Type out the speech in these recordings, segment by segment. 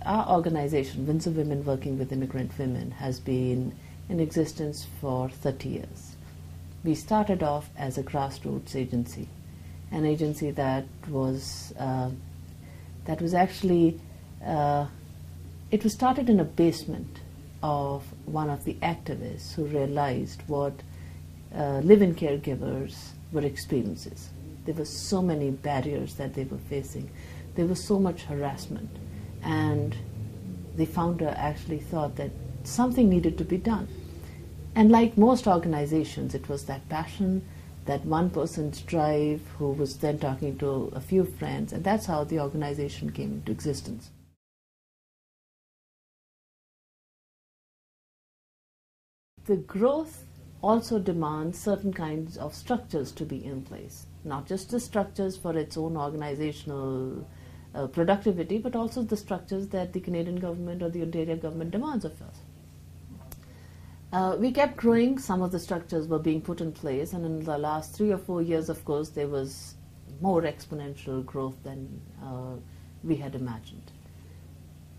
our organization, Windsor Women Working with Immigrant Women, has been in existence for 30 years. We started off as a grassroots agency, an agency that was actually, it was started in a basement of one of the activists who realized what live-in caregivers were experiencing. There were so many barriers that they were facing. There was so much harassment. And the founder actually thought that something needed to be done. And like most organizations, it was that passion, that one person's drive, who was then talking to a few friends, and that's how the organization came into existence. The growth also demands certain kinds of structures to be in place, not just the structures for its own organizational productivity, but also the structures that the Canadian government or the Ontario government demands of us. We kept growing. Some of the structures were being put in place, and in the last 3 or 4 years, of course, there was more exponential growth than we had imagined.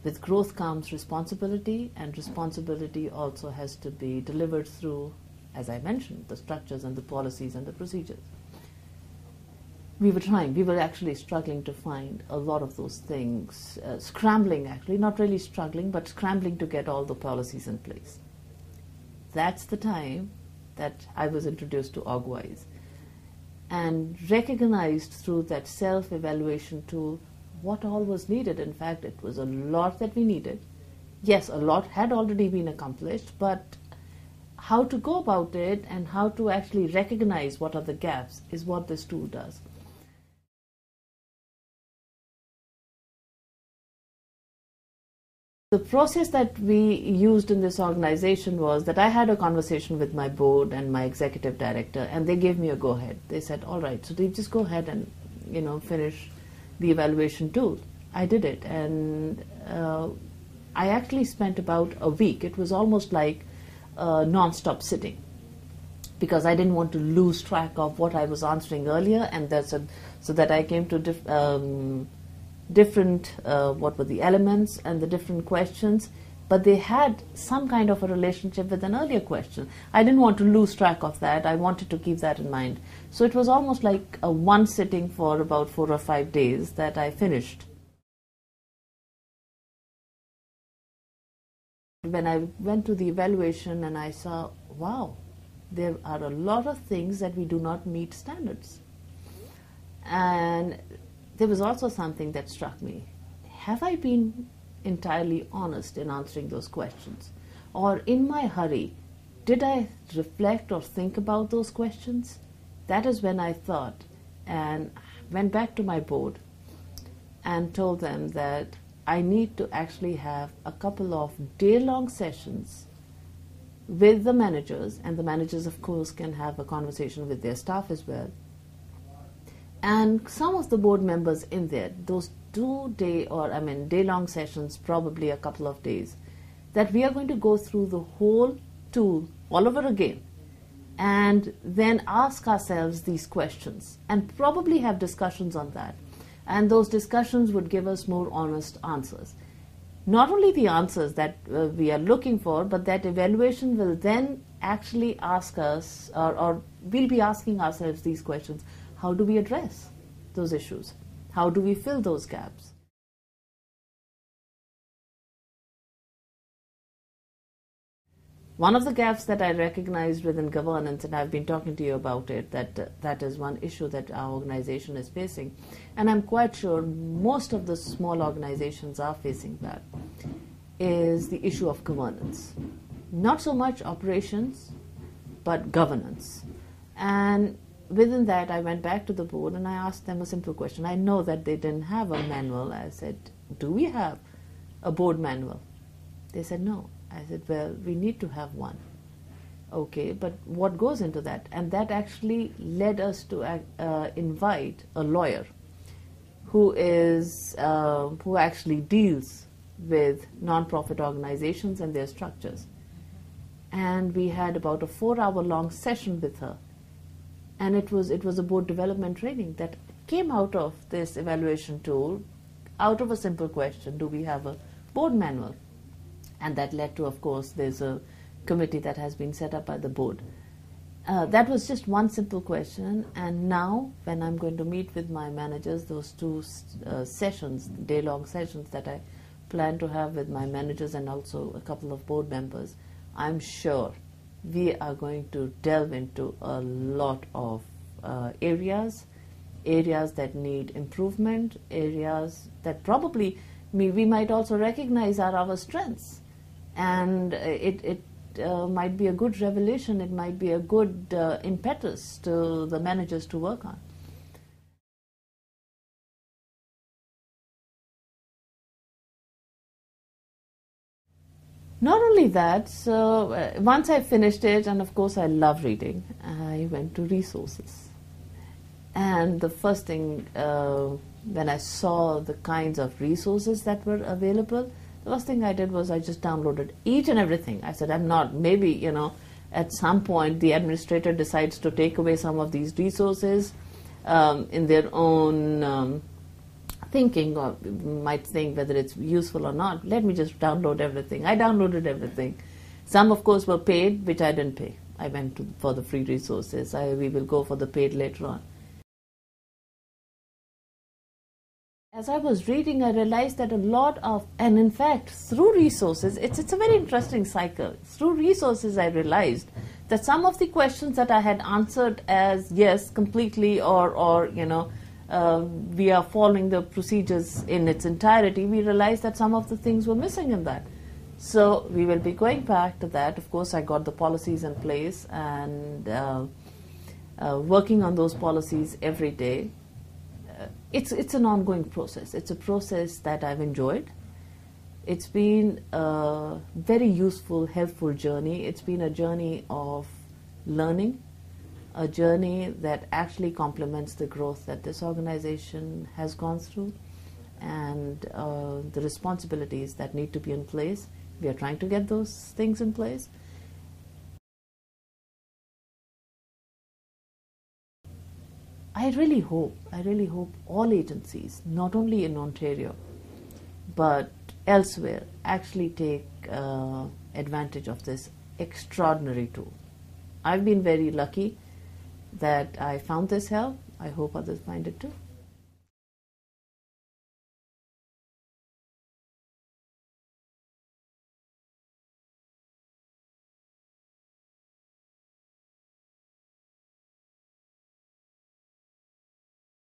With growth comes responsibility, and responsibility also has to be delivered through, as I mentioned, the structures and the policies and the procedures. We were actually struggling to find a lot of those things, scrambling actually, not really struggling, but scrambling to get all the policies in place. That's the time that I was introduced to OrgWise and recognized through that self-evaluation tool what all was needed. In fact, it was a lot that we needed. Yes, a lot had already been accomplished, but how to go about it and how to actually recognize what are the gaps is what this tool does. The process that we used in this organization was that I had a conversation with my board and my executive director, and they gave me a go-ahead. They said, all right, so they just go ahead and, finish the evaluation tool. I did it, and I actually spent about a week. It was almost like non-stop sitting, because I didn't want to lose track of what I was answering earlier, and so that I came to different, what were the elements and the different questions, but they had some kind of a relationship with an earlier question. I didn't want to lose track of that. I wanted to keep that in mind. So it was almost like a one sitting for about 4 or 5 days that I finished. When I went to the evaluation and I saw, wow, there are a lot of things that we do not meet standards. And there was also something that struck me. Have I been entirely honest in answering those questions? Or in my hurry, did I reflect or think about those questions? That is when I thought and went back to my board and told them that I need to actually have a couple of day-long sessions with the managers, and the managers, of course, can have a conversation with their staff as well. And some of the board members in there, those day-long sessions, probably a couple of days, that we are going to go through the whole tool all over again and then ask ourselves these questions and probably have discussions on that. And those discussions would give us more honest answers. Not only the answers that we are looking for, but that evaluation will then actually ask us, or we'll be asking ourselves these questions. How do we address those issues? How do we fill those gaps? One of the gaps that I recognized within governance, and I've been talking to you about it, that is one issue that our organization is facing, and I'm quite sure most of the small organizations are facing that, is the issue of governance. Not so much operations, but governance. And within that, I went back to the board and I asked them a simple question. I know that they didn't have a manual. I said, do we have a board manual? They said, no. I said, well, we need to have one. Okay, but what goes into that? And that actually led us to invite a lawyer who actually deals with non-profit organizations and their structures. And we had about a 4-hour-long session with her. And it was a board development training that came out of this evaluation tool, out of a simple question, do we have a board manual. And that led to, of course, there's a committee that has been set up by the board. That was just one simple question, and now when I'm going to meet with my managers, those two sessions, day-long sessions that I plan to have with my managers and also a couple of board members, I'm sure we are going to delve into a lot of areas that need improvement, areas that probably we might also recognize are our strengths. And it might be a good revelation, it might be a good impetus to the managers to work on. Not only that, so once I finished it, and of course I love reading, I went to resources. And the first thing, when I saw the kinds of resources that were available, the first thing I did was I just downloaded each and everything. I said, maybe, at some point the administrator decides to take away some of these resources in their own thinking, or might think whether it's useful or not. Let me just download everything. I downloaded everything. Some, of course, were paid, which I didn't pay. I went for the free resources. We will go for the paid later on. As I was reading, I realized that a lot of, and in fact, through resources, it's a very interesting cycle. Through resources, I realized that some of the questions that I had answered as yes, completely, or we are following the procedures in its entirety, we realized that some of the things were missing in that. So we will be going back to that. Of course, I got the policies in place and working on those policies every day. It's an ongoing process. It's a process that I've enjoyed. It's been a very useful, helpful journey. It's been a journey of learning, a journey that actually complements the growth that this organization has gone through, and the responsibilities that need to be in place. We are trying to get those things in place. I really hope all agencies, not only in Ontario, but elsewhere, actually take advantage of this extraordinary tool. I've been very lucky that I found this help. I hope others find it too.